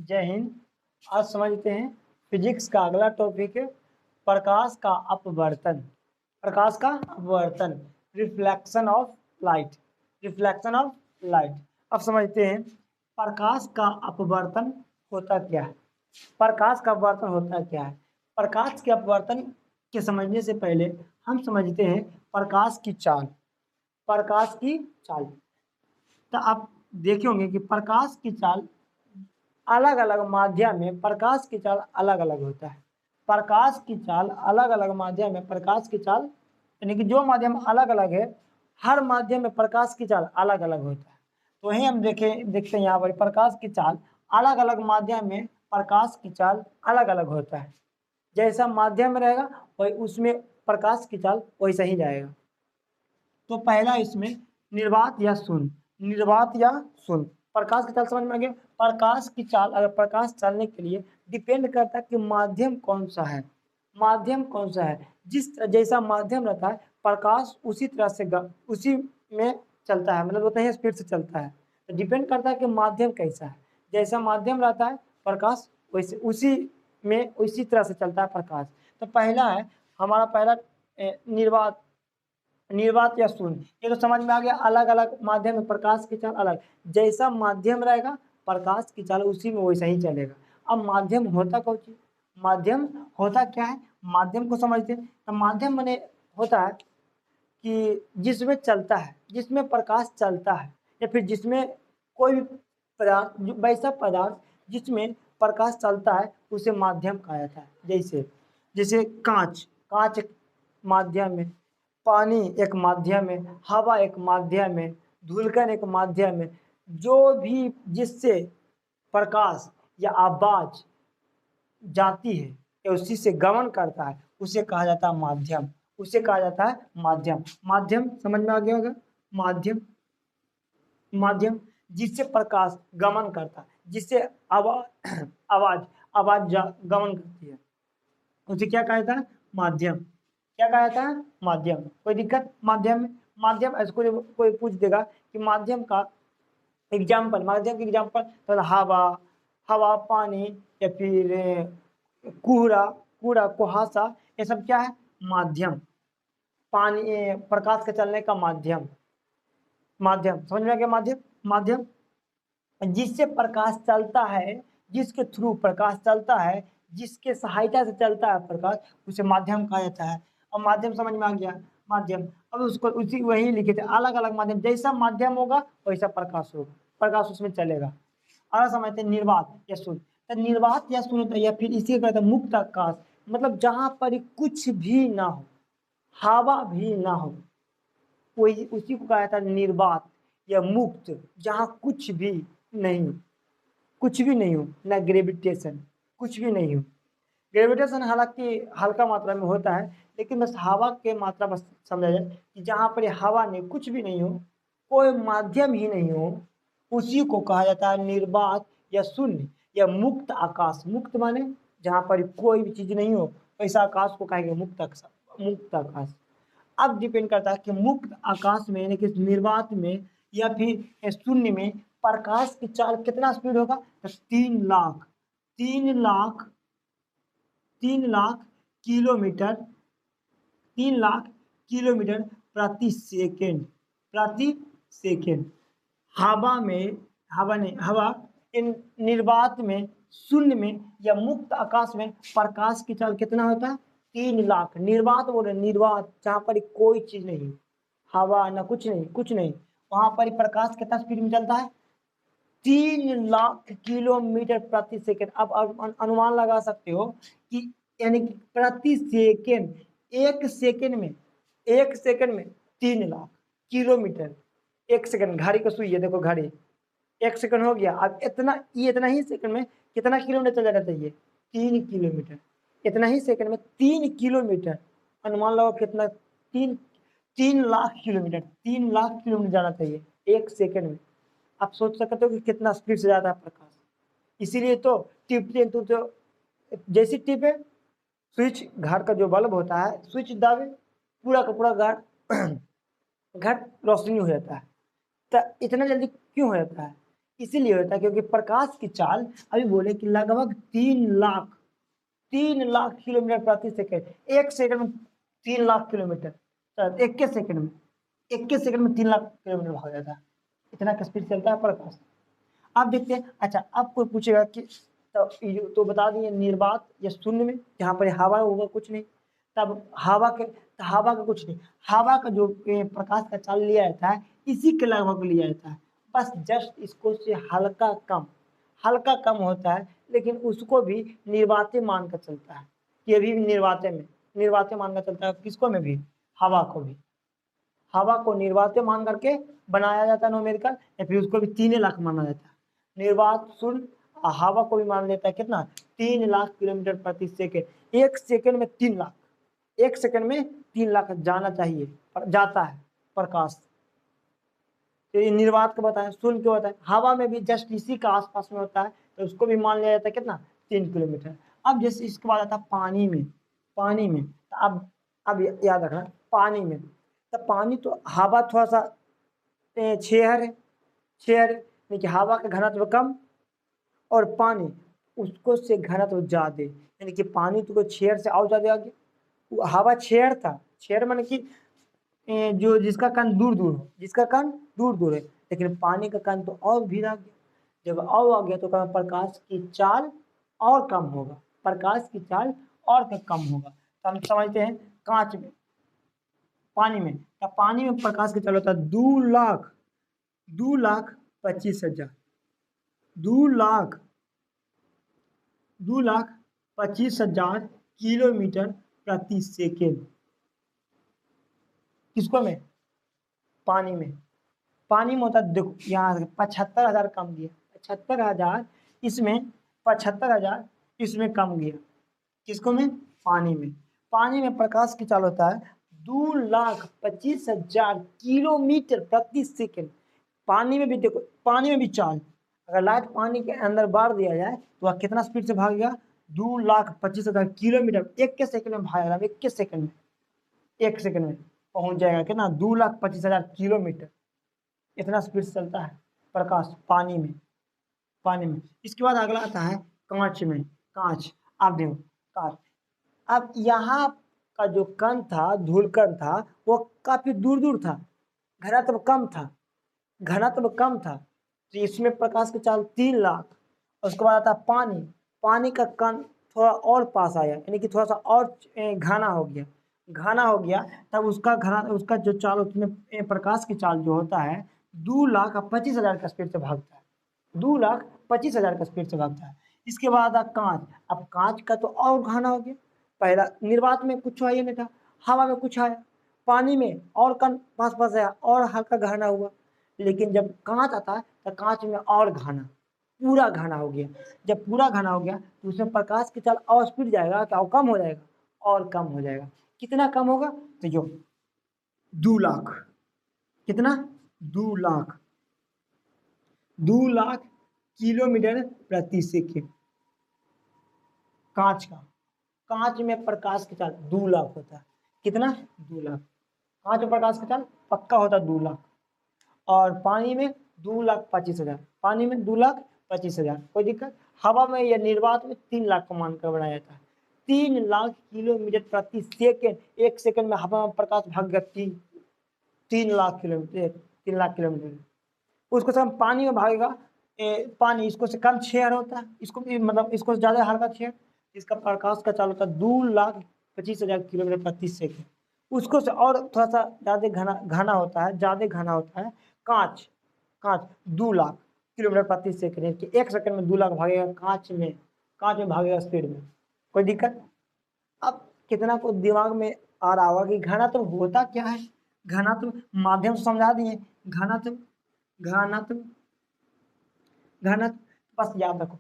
जय हिंद। आज समझते हैं फिजिक्स का अगला टॉपिक है प्रकाश का अपवर्तन। प्रकाश का अपवर्तन, reflection of light. Reflection of light. अब समझते हैं प्रकाश का अपवर्तन होता क्या है। प्रकाश का अपवर्तन होता क्या है। प्रकाश के अपवर्तन के समझने से पहले हम समझते हैं प्रकाश की चाल। प्रकाश की चाल, तो आप देखे होंगे कि प्रकाश की चाल अलग अलग माध्यम में प्रकाश की चाल अलग अलग होता है। प्रकाश की चाल अलग अलग माध्यम में प्रकाश की चाल, यानी कि जो माध्यम अलग अलग है, हर माध्यम में प्रकाश की चाल अलग अलग होता है। तो वहीं हम देखते हैं यहाँ पर प्रकाश की चाल अलग अलग माध्यम में प्रकाश की चाल अलग अलग होता है। जैसा माध्यम रहेगा वही उसमें प्रकाश की चाल वैसा ही जाएगा। तो पहला इसमें निर्वात या शून्य। निर्वात या शून्य, प्रकाश की चाल समझ में आ गया। प्रकाश की चाल, अगर प्रकाश चलने के लिए डिपेंड करता है कि माध्यम कौन सा है। माध्यम कौन सा है, जैसा माध्यम रहता है प्रकाश उसी तरह से उसी में चलता है, मतलब उतना ही स्पीड से चलता है। तो डिपेंड करता है कि माध्यम कैसा है। जैसा माध्यम रहता है प्रकाश वैसे उसी में उसी तरह से चलता है प्रकाश। तो पहला है हमारा पहला निर्वात। निर्वात या शून्य, ये तो समझ में आ गया। अलग अलग माध्यम में प्रकाश की चाल अलग, जैसा माध्यम रहेगा प्रकाश की चाल उसी में वैसा ही चलेगा। अब माध्यम होता कौन चीज, माध्यम होता क्या है, माध्यम को समझते हैं। तो माध्यम माने होता है कि जिसमें चलता है, जिसमें प्रकाश चलता है, या फिर जिसमें कोई भी पदार्थ, वैसा पदार्थ जिसमें प्रकाश चलता है उसे माध्यम कहा जाता है। जैसे जैसे कांच, कांच एक माध्यम है, पानी एक माध्यम है, हवा एक माध्यम है, धूलकण एक माध्यम है। जो भी जिससे प्रकाश या आवाज जाती है या उसी से गमन करता है उसे कहा जाता है माध्यम। उसे कहा जाता है माध्यम। माध्यम समझ में आ गया होगा। माध्यम, माध्यम जिससे प्रकाश गमन करता है, जिससे आवाज आवाज आवाज गमन करती है, उसे क्या कहा जाता है, माध्यम। क्या कहा जाता है, माध्यम। कोई दिक्कत माध्यम में। माध्यम ऐसे कोई पूछ देगा कि माध्यम का एग्जाम्पल, माध्यम के एग्जाम्पल तो हवा, हवा, पानी, या फिर कोहरा, कूड़ा, कुहासा, ये सब क्या है, माध्यम। पानी प्रकाश के चलने का माध्यम। माध्यम समझ में आ गया। माध्यम, माध्यम जिससे प्रकाश चलता है, जिसके थ्रू प्रकाश चलता है, जिसके सहायता से चलता है प्रकाश, उसे माध्यम कहा जाता है। और माध्यम समझ में आ गया, माध्यम। अब उसको उसी वही लिखे थे, अलग अलग माध्यम, जैसा माध्यम होगा वैसा प्रकाश होगा, प्रकाश उसमें चलेगा। और समझते हैं निर्वात या शून्य। तो निर्वात या शून्य या फिर इसी कहते हैं मुक्त आकाश, मतलब जहां पर कुछ भी ना हो, हवा भी ना हो, वही उसी को कहा जाता है निर्वात या मुक्त। जहां कुछ भी नहीं हो, कुछ भी नहीं हो, ना ग्रेविटेशन, कुछ भी नहीं हो। ग्रेविटेशन हालांकि हल्का मात्रा में होता है, लेकिन बस हवा के मात्रा बस समझा जाए कि जहाँ पर हवा नहीं, कुछ भी नहीं हो, कोई माध्यम ही नहीं हो, उसी को कहा जाता है निर्वात या शून्य या मुक्त आकाश। मुक्त माने जहाँ पर कोई भी चीज नहीं हो, ऐसा आकाश को कहेंगे मुक्त आकाश। मुक्त आकाश। अब डिपेंड करता है कि मुक्त आकाश में, यानी कि निर्वात में या फिर शून्य में प्रकाश की चाल कितना स्पीड होगा, तो 3 लाख 3 लाख 3 लाख किलोमीटर, 3 लाख किलोमीटर प्रति सेकेंड, प्रति सेकेंड। हवा में, हवा नहीं, हवा इन निर्वात में, शून्य में या मुक्त आकाश में प्रकाश की चाल कितना होता है, 3 लाख। निर्वात बोले, निर्वात जहां पर कोई चीज नहीं, हवा ना कुछ नहीं, कुछ नहीं, वहां पर प्रकाश कितना स्पीड में चलता है, 3 लाख किलोमीटर प्रति सेकेंड। अब अनुमान लगा सकते हो कि यानी कि प्रति सेकेंड, एक सेकेंड में 3 लाख किलोमीटर। एक सेकंड, घड़ी का सुई है, देखो घड़ी, एक सेकंड हो गया। अब इतना ही सेकंड में कितना किलोमीटर चल जाना चाहिए, 3 किलोमीटर। इतना ही सेकंड में 3 किलोमीटर, अनुमान लगाओ कितना, 3 लाख किलोमीटर, 3 लाख किलोमीटर जाना चाहिए एक सेकंड में। आप सोच सकते हो कि कितना स्पीड से जाता है प्रकाश। इसीलिए तो टिपते तो जैसी टिपे स्विच, घर का जो बल्ब होता है, स्विच दाबे, पूरा का पूरा घर घर रोशनी हो जाता है। तो इतना जल्दी क्यों हो जाता है, इसीलिए होता है क्योंकि प्रकाश की चाल अभी बोले कि लगभग 3 लाख किलोमीटर प्रति सेकंड, 1 सेकंड में 3 लाख किलोमीटर, 21 सेकंड में 3 लाख किलोमीटर भाग जाता है। इतना का स्पीड चलता है प्रकाश। अब देखते हैं, अच्छा अब कोई पूछेगा कि तो बता दिए निर्वात या शून्य में, जहाँ पर हवा होगा कुछ नहीं, तब हवा का कुछ नहीं, हवा का जो प्रकाश का चाल लिया जाता है इसी के लगभग लिया जाता है, बस जस्ट इसको से हल्का कम होता है, लेकिन उसको भी निर्वाते मान कर चलता है। ये भी निर्वाते मान कर चलता है, किसको में भी, हवा को भी, हवा को निर्वाते मान करके बनाया जाता है न्यूमेरिकल, या फिर उसको भी 3 लाख माना जाता है। निर्वात शून्य, हवा को भी मान लेता है कितना, 3 लाख किलोमीटर प्रति सेकेंड, 1 सेकंड में 3 लाख, 1 सेकंड में 3 लाख जाना चाहिए, पर जाता है प्रकाश। तो ये निर्वात को बताया, शून्य को बताया, हवा में भी जस्ट इसी का आसपास में होता है, तो उसको भी मान लिया जाता है कितना, 3 किलोमीटर। अब जैसे इसके बाद आता है पानी में तो अब याद रखना, पानी में तो पानी तो हवा थोड़ा सा छेहर है, लेकिन हवा का घनत्व कम, और पानी उसको से घनत्व ज्यादा, यानी कि पानी तो छेहर से और ज्यादा आ गया। हवा छेहर था, छेहर माने कि जो जिसका कण दूर दूर है, लेकिन पानी का कण तो और भी आ गया। जब और आ गया तो प्रकाश की चाल और कम होगा, तो हम समझते हैं कांच में, पानी में, तो पानी में प्रकाश की चाल होता है 2,25,000, 2,25,000 किलोमीटर प्रति सेकेंड। किसको में, पानी में होता है, देखो यहाँ 75,000 कम गया, 75,000 इसमें, 75,000 इसमें कम गया, किसको में, पानी में प्रकाश की चाल होता है 2,25,000 किलोमीटर प्रति सेकेंड। पानी में भी देखो, पानी में भी चाल, अगर लाइट पानी के अंदर बार दिया जाए तो वह कितना स्पीड से भागेगा, 2,25,000 किलोमीटर, 1 सेकंड में भागेगा, 1 सेकंड में पहुंच जाएगा कितना, 2,25,000 किलोमीटर। इतना स्पीड से चलता है प्रकाश पानी में। इसके बाद अगला आता है कांच। आप देखो कांच, अब यहाँ का जो कण था, धूलकण था, वो काफी दूर था, घनत्व कम था, तो इसमें प्रकाश की चाल 3 लाख। उसके बाद आता है पानी का कण थोड़ा और पास आया, यानी कि थोड़ा सा और घना हो गया, तब उसका जो चाल, उसमें प्रकाश की चाल जो होता है 2,25,000 का स्पीड से भागता है, 2,25,000 का स्पीड से भागता है। इसके बाद कांच, अब कांच का तो और घना हो गया, पहला निर्वात में कुछ आया नहीं था, हवा में कुछ आया, पानी में और कण पास आया और हल्का घना हुआ, लेकिन जब कांच आता है तो कांच में और घना, पूरा घना हो गया। जब पूरा घना हो गया तो उसमें प्रकाश की चाल और स्पीड जाएगा, क्या कम हो जाएगा, और कम हो जाएगा। कितना कम होगा, तो जो 2 लाख, कितना, 2 लाख, 2 लाख किलोमीटर प्रति सेकेंड। कांच में प्रकाश की चाल 2 लाख होता है, कितना, 2 लाख। कांच में प्रकाश की चाल पक्का होता है 2 लाख, और पानी में 2,25,000, कोई दिक्कत। हवा में या निर्वात में 3 लाख को मानकर बनाया जाता है, 3 लाख किलोमीटर प्रति सेकेंड। 1 सेकंड में हवा में प्रकाश भाग गया 3 लाख किलोमीटर। उसको सब पानी में भागेगा, पानी इसको से कम छेयर होता है, इसको मतलब इसको ज्यादा हल्का छेयर, इसका प्रकाश का चाल होता है 2,25,000 किलोमीटर प्रति सेकेंड। उसको से और थोड़ा सा ज्यादा घना होता है कांच 2 लाख किलोमीटर प्रति सेकेंड, कि 1 सेकंड में 2 लाख भागेगा कांच में भागेगा स्पीड में। कोई दिक्कत। अब कितना को दिमाग में आ रहा होगा कि घनत्व होता क्या है, घनत्व माध्यम से समझा दिए, घनत्व बस याद रखो,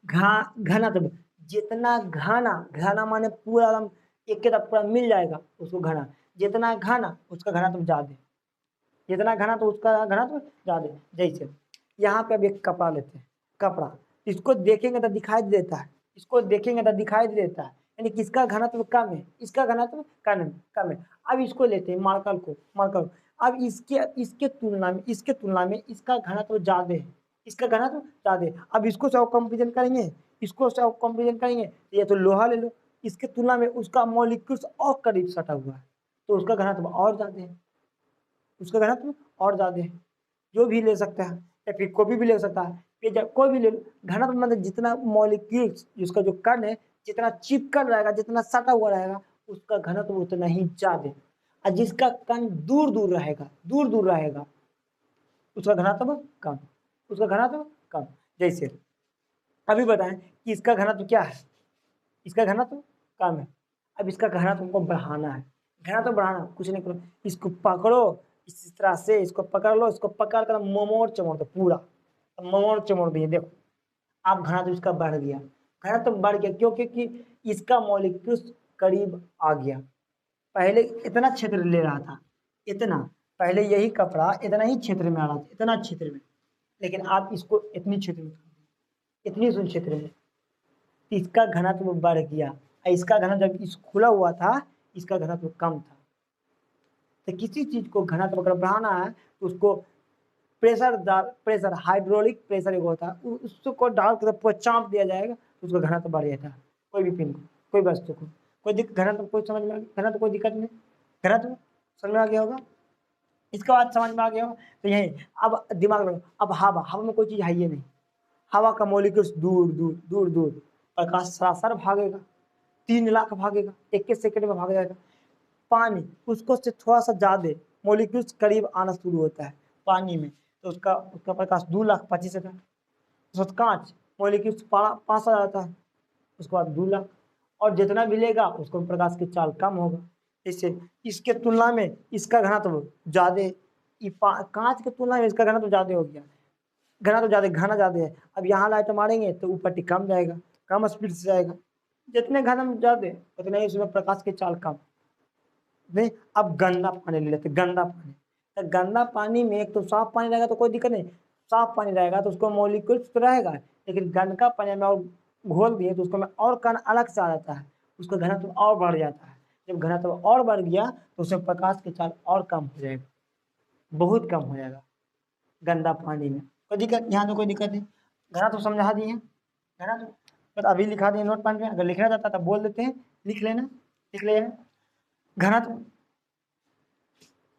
घनत्व जितना घना माने पूरा एकदम एक पूरा मिल जाएगा उसको घना, जितना घना उसका घनत्व ज्यादा, जितना घना तो उसका घनत्व ज्यादा। जैसे यहाँ पे अब एक कपड़ा लेते हैं, कपड़ा इसको देखेंगे तो दिखाई देता है, यानी किसका घनत्व कम है, इसका घनत्व कम है। अब इसको लेते हैं मार्कर, अब इसके तुलना में इसका घनत्व ज्यादा है, इसका घनत्व ज्यादा। अब इसको से कंपेरिजन करेंगे, इसको से कंपेरिजन करेंगे, ये तो लोहा ले लो, इसके तुलना में उसका मॉलिक्यूल्स और करीब सटा हुआ है, तो उसका घनत्व और ज्यादा है, उसका घनत्व और ज्यादा है। जो भी ले सकता है, या फिर कोई भी ले सकता है, ये कोई भी ले लो, घनत्व मतलब जितना मॉलिक्यूल्स, जिसका जो कण है जितना चिपकन रहेगा, जितना सटा हुआ रहेगा, उसका घनत्व उतना ही ज्यादा। और जिसका कण दूर दूर रहेगा, दूर दूर रहेगा, उसका घनत्व कम, उसका घनत्व कम। जैसे अभी बताएं कि इसका घनत्व क्या है, इसका घनत्व कम है। अब इसका घनत्व हमको बढ़ाना है, घनत्व बढ़ाना कुछ नहीं करो, इसको पकड़ो इस तरह से, इसको पकड़ लो, इसको पकड़ कर मोमोड़ चमोड़ दो, पूरा मोमोड़ चमोड़ दिए, देखो अब घनत्व इसका बढ़ गया, घनत्व बढ़ गया क्यों? क्योंकि इसका मॉलिक्यूल्स करीब आ गया। पहले इतना क्षेत्र ले रहा था, इतना, पहले यही कपड़ा इतना ही क्षेत्र में आ रहा था, इतना क्षेत्र में, लेकिन आप इसको इतनी क्षेत्र में, इतनी सुन क्षेत्र में, इसका घनत्व बढ़ गया। इसका घनत्व जब इस खुला हुआ था, इसका घनत्व कम था। तो किसी चीज को घनत्व अगर बढ़ाना है तो उसको प्रेशर हाइड्रोलिक प्रेशर एक होता है, उसको डाल कर पूरा चाँप दिया जाएगा तो उसका घनत्व बढ़ जाता है। कोई भी पिन को, कोई वस्तु को, कोई घनत्व कोई समझ में आ गया? घनत्व कोई दिक्कत नहीं, घनत्व समझ में आ गया होगा। इसके बाद समझ में आ गया होगा तो यही। अब दिमाग लगाओ, अब हवा, हवा में कोई चीज है ही नहीं, हवा का मॉलिक्यूल्स दूर दूर दूर दूर, प्रकाश सरासर भागेगा, 3 लाख भागेगा, 21 सेकंड में भाग जाएगा। पानी, उसको से थोड़ा सा ज्यादा मॉलिक्यूल्स करीब आना शुरू होता है पानी में, तो उसका उसका प्रकाश 2,25,000। उसके कांच मॉलिक्यूल्स पास आ जाता है, उसके बाद 2 लाख, और जितना मिलेगा उसको प्रकाश की चाल कम होगा। इससे इसके तुलना में इसका घनत्व ज्यादा, कांच की तुलना में इसका घनत्व ज्यादा हो गया, घना ज्यादा, घना ज्यादा है। अब यहाँ लाइट मारेंगे तो ऊपर कम जाएगा, कम स्पीड से जाएगा, जितने घना में ज्यादा उतने ही उसमें प्रकाश की चाल कम। नहीं, अब गंदा पानी ले लेते, गंदा पानी, तो गंदा पानी में एक तो साफ पानी रहेगा तो कोई दिक्कत नहीं, साफ पानी रहेगा तो उसको मॉलिक्यूल्स तो रहेगा, लेकिन गंदा पानी में और घोल दिए तो उसको में और कण अलग से आ जाता है, उसका घनत्व और बढ़ जाता है। जब घनत्व और बढ़ गया तो उसमें प्रकाश की चाल और कम हो जाएगा, बहुत कम हो जाएगा गंदा पानी में। कोई दिक्कत यहाँ तो कोई दिक्कत नहीं, घनत्व समझा दिए, घनत्व तो अभी लिखा दिए नोट पैड में, अगर लिखना चाहता तब बोल देते हैं, लिख लेना, लिख लेना। घनत्व,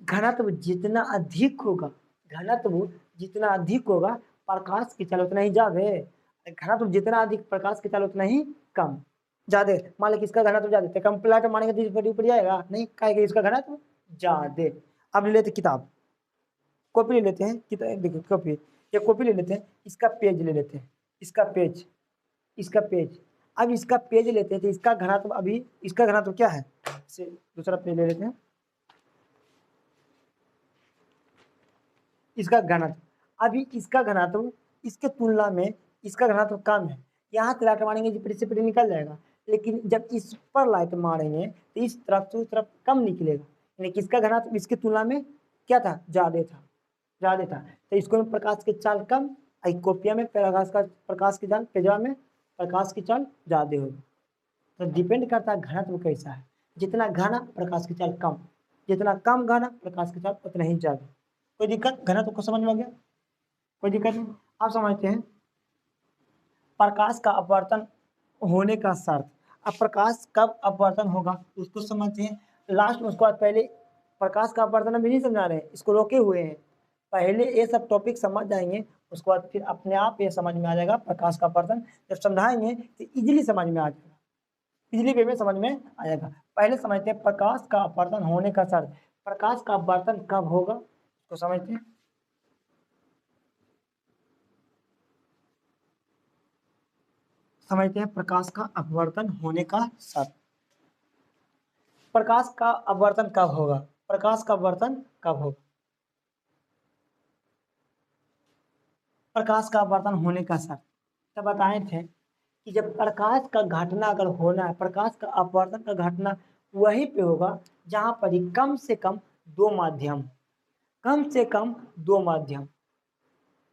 घनत्व जितना अधिक होगा, घनत्व जितना अधिक होगा प्रकाश की चाल उतना ही ज्यादा है, घनत्व जितना अधिक प्रकाश की चाल उतना ही कम। ज्यादा मान लो किसका घनत्व ज्यादा, तो कम प्लाट मानेंगे तो ऊपर जाएगा नहीं, कहेगा इसका घनत्व ज्यादा। अब ले लेते किताब, कॉपी ले लेते हैं, किताब देखो कॉपी, ये कॉपी ले लेते हैं, इसका पेज ले लेते हैं, इसका पेज, इसका पेज। अब इसका पेज लेते हैं तो इसका घनत्व, अभी इसका घनत्व क्या है, से दूसरा पेज ले लेते हैं, इसका घनत्व, अभी इसका घनत्व इसके तुलना में इसका घनत्व कम है। यहाँ से लाइट मारेंगे जो से पीछे निकल जाएगा, लेकिन जब इस पर लाइट मारेंगे तो इस तरफ से उस तरफ कम निकलेगा, यानी कि इसका घनत्व इसकी तुलना में क्या था, ज्यादा था, ज्यादा था। तो इसको में प्रकाश की चाल कम, कॉपिया में प्रकाश की चाल, पेजवा में प्रकाश की चाल ज्यादा होगी। तो डिपेंड करता है घनत्व कैसा है, जितना घना प्रकाश की चाल कम, जितना कम घना प्रकाश की चाल उतना ही ज्यादा। कोई दिक्कत, घनत्व को समझ में आ गया, कोई दिक्कत नहीं। आप समझते हैं प्रकाश का अपवर्तन होने का शर्त। अब प्रकाश कब अपवर्तन होगा उसको समझते हैं लास्ट में, उसके बाद पहले प्रकाश का अपवर्तन अभी नहीं समझा रहे हैं, इसको रोके हुए हैं, पहले ये सब टॉपिक समझ जाएंगे, उसके बाद फिर अपने आप ये समझ में आ जाएगा प्रकाश का अपवर्तन। जब समझाएंगे तो इजीली समझ में आ जाएगा, इजीली वे में समझ में आ जाएगा। पहले समझते हैं प्रकाश का अपवर्तन होने का शर्त। प्रकाश का अपवर्तन कब होगा उसको समझते हैं। समझते हैं प्रकाश का अपवर्तन होने का शर्त। प्रकाश का अपवर्तन कब होगा, प्रकाश का अपवर्तन कब होगा, प्रकाश का अपवर्तन होने का शर्त तब बताए थे कि जब प्रकाश का घटना अगर होना है, प्रकाश का अपवर्तन का घटना वहीं पे होगा जहां पर ही कम से कम दो माध्यम, कम से कम दो माध्यम,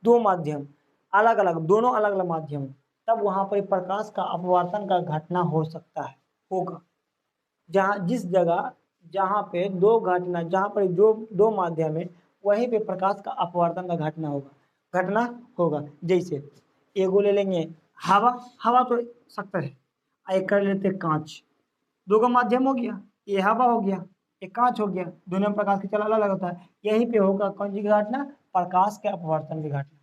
दो माध्यम अलग अलग, दोनों अलग अलग माध्यम, तब वहां पर प्रकाश का अपवर्तन का घटना हो सकता है, होगा। जहाँ जिस जगह जहाँ पे दो घटना, जहाँ पर दो दो माध्यम है वहीं पे प्रकाश का अपवर्तन का घटना होगा। घटना होगा। जैसे एगो ले लेंगे हवा, हवा तो सकता है, एक कर लेते कांच, दो का माध्यम हो गया, ये हवा हो गया, ये कांच हो गया, दोनों में प्रकाश की चाल अलग अलग होता है। यहीं पे होगा कौन सी घटना, प्रकाश के अपवर्तन की घटना।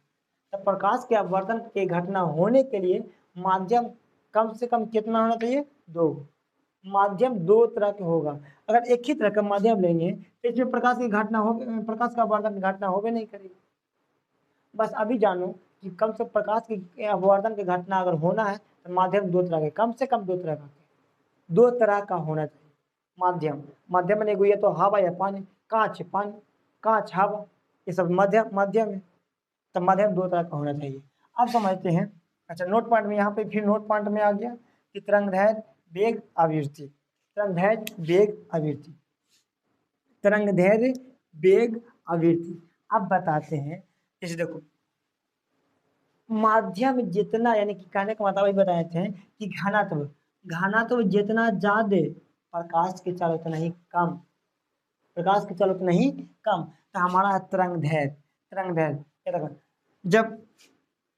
तो प्रकाश के अपवर्तन की घटना होने के लिए माध्यम कम से कम कितना होना चाहिए, दो। माध्यम दो तरह के होगा। अगर एक ही तरह का माध्यम लेंगे तो इसमें प्रकाश की घटना हो, प्रकाश का अपवर्तन की घटना होबे नहीं करेगी। बस अभी जानो कि कम से प्रकाश की अपवर्तन की घटना अगर होना है तो माध्यम दो तरह के, कम से कम दो तरह का, दो तरह का होना चाहिए माध्यम। माध्यम में या तो हवा या पानी, कांच पानी, कांच हवा, ये सब माध्यम माध्यम है। तो माध्यम दो तरह का होना चाहिए। अब समझते हैं। अच्छा, नोट पॉइंट में यहाँ पे फिर नोट पॉइंट में आ गया कि तरंगदैर्घ्य, वेग, आवृत्ति। तरंगदैर्घ्य, वेग, आवृत्ति, तरंगदैर्घ्य, वेग, आवृत्ति। अब बताते हैं, जैसे देखो माध्यम जितना, यानी कि कहने का मतलब बताए थे कि घनत्व, घनत्व जितना ज्यादा प्रकाश की चाल उतना ही कम, प्रकाश की चाल उतना ही कम। तो हमारा तरंगदैर्घ्य, तरंगदैर्घ्य क्या देखो, जब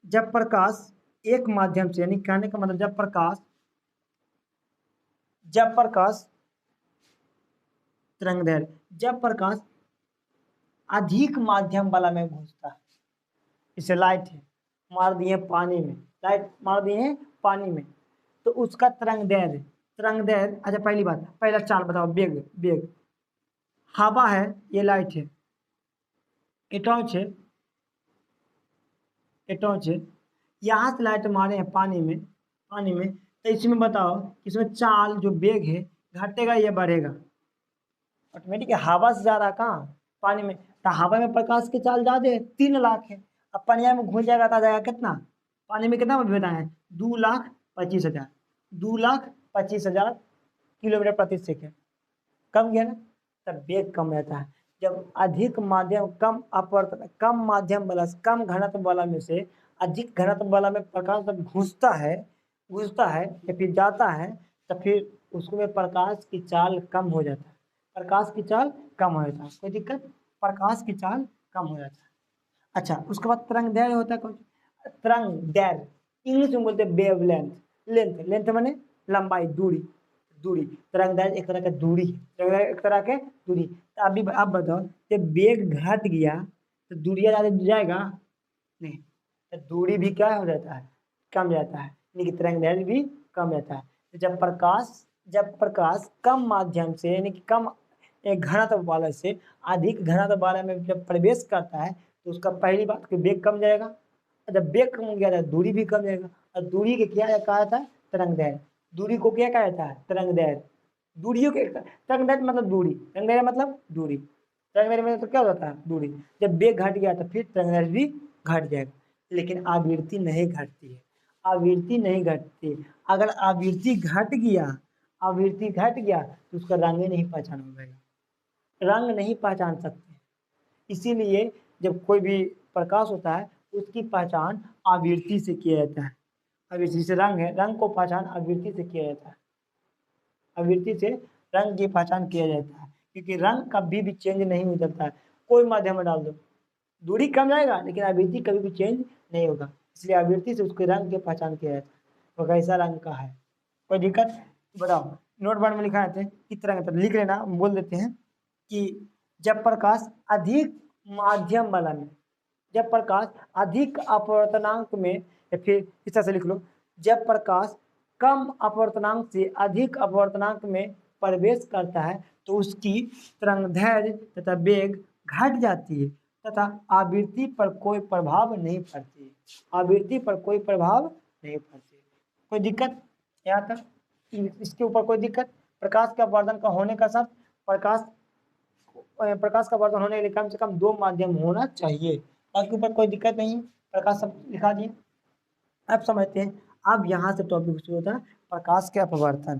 जब प्रकाश एक माध्यम से, यानी कहने का मतलब जब प्रकाश तरंगदैर्घ्य, जब प्रकाश अधिक माध्यम वाला में घुसता है, इसे लाइट है मार दिए पानी में, लाइट मार दिए पानी में, तो उसका तरंगदैर्घ्य, तरंगदैर्घ्य। अच्छा पहली बात, पहला चाल बताओ, वेग, वेग, हवा है, ये लाइट है, ये टॉर्च है, ये टॉर्च है, यहाँ से लाइट मारे हैं पानी में, पानी में, तो इसमें बताओ इसमें चाल जो वेग है घटेगा या बढ़ेगा, ऑटोमेटिक हवा से जा रहा कहाँ, पानी में। तो हवा में प्रकाश की चाल ज्यादा है, 3 लाख है, अब पानी में घुस जाएगा तो आ जाएगा कितना, पानी में कितना बताए, 2,25,000, 2,25,000 किलोमीटर प्रति सेकेंड। कम गया ना, तब वेग कम रहता है। जब अधिक माध्यम, कम अपवर्तन, कम माध्यम वाला, कम घनत्व वाला में से अधिक घनत्व वाला में प्रकाश जब घुसता है, घुसता है या फिर जाता है, तो फिर उसमें प्रकाश की चाल कम हो जाता है, प्रकाश की चाल कम हो जाता है। कोई दिक्कत, प्रकाश की चाल कम हो जाता है। अच्छा, उसके बाद तरंगदैर्घ्य होता है। कौन, तरंगदैर्घ्य इंग्लिश में बोलते हैं वेव लेंथ, लेंथ, लेंथ माने लंबाई, दूरी, दूरी। तरंगदैर्घ्य एक तरह का दूरी है, तरंगदैर्घ्य एक तरह के दूरी। तो अभी आप बताओ, जब वेग घट गया तो दूरिया ज्यादा जाएगा नहीं, तो दूरी भी क्या हो जाता है, कम जाता है, यानी कि तरंगदैर्घ्य भी कम जाता है। तो जब प्रकाश कम माध्यम से, यानी कि कम एक घनत्व वाले से अधिक घनत्व वाले में जब प्रवेश करता है तो उसका पहली बात कि वेग कम जाएगा, जब वेग कम हो गया तो दूरी भी कम जाएगा। और दूरी के क्या कहा जाता है, तरंगदैर्घ्य। दूरी को क्या कहा जाता है, तरंगदैर्घ्य। दूरियों के तरंगदैर्घ्य मतलब दूरी, तरंगदैर्घ्य मतलब दूरी, तरंगदैर्घ्य में तो क्या होता है, दूरी। जब वेग घट गया तो फिर तरंगदैर्घ्य भी घट जाएगा, लेकिन आवृत्ति नहीं घटती है, आवृत्ति नहीं घटती। अगर आवृत्ति घट गया, आवृत्ति घट गया तो उसका रंग ही नहीं पहचान हो जाएगा, रंग नहीं पहचान सकते। इसीलिए जब कोई भी प्रकाश होता है उसकी पहचान आवृत्ति से किया जाता है। आवृत्ति जैसे रंग है, रंग को पहचान आवृत्ति से किया जाता है, आवृत्ति से रंग की पहचान किया जाता है, क्योंकि रंग कभी भी चेंज नहीं हो सकता है। कोई माध्यम में डाल दो, दूरी कम जाएगा लेकिन आवृत्ति कभी भी चेंज नहीं होगा, इसलिए आवृत्ति से उसके रंग की पहचान किया जाता है, वो कैसा रंग का है। कोई दिक्कत, बताओ। नोट बोर्ड में लिखा है किस तरह का, लिख लेना, बोल देते हैं कि जब प्रकाश अधिक माध्यम वाला में, जब प्रकाश अधिक अपवर्तनांक में, या फिर इस तरह से लिख लो, जब प्रकाश कम अपवर्तनांक से अधिक अपवर्तनांक में प्रवेश करता है तो उसकी तरंगदैर्घ्य तथा वेग घट जाती है तथा आवृत्ति पर कोई प्रभाव नहीं पड़ती है, आवृत्ति पर कोई प्रभाव नहीं पड़ती है। कोई दिक्कत यहाँ तक, इसके ऊपर कोई दिक्कत। प्रकाश के अपवर्तन का होने का साथ प्रकाश का वर्तन होने के लिए कम से कम दो माध्यम होना चाहिए, बाकी ऊपर कोई दिक्कत नहीं, प्रकाश सब दिखा दिए। अब समझते हैं, अब यहाँ से टॉपिक शुरू होता है प्रकाश के अपवर्तन।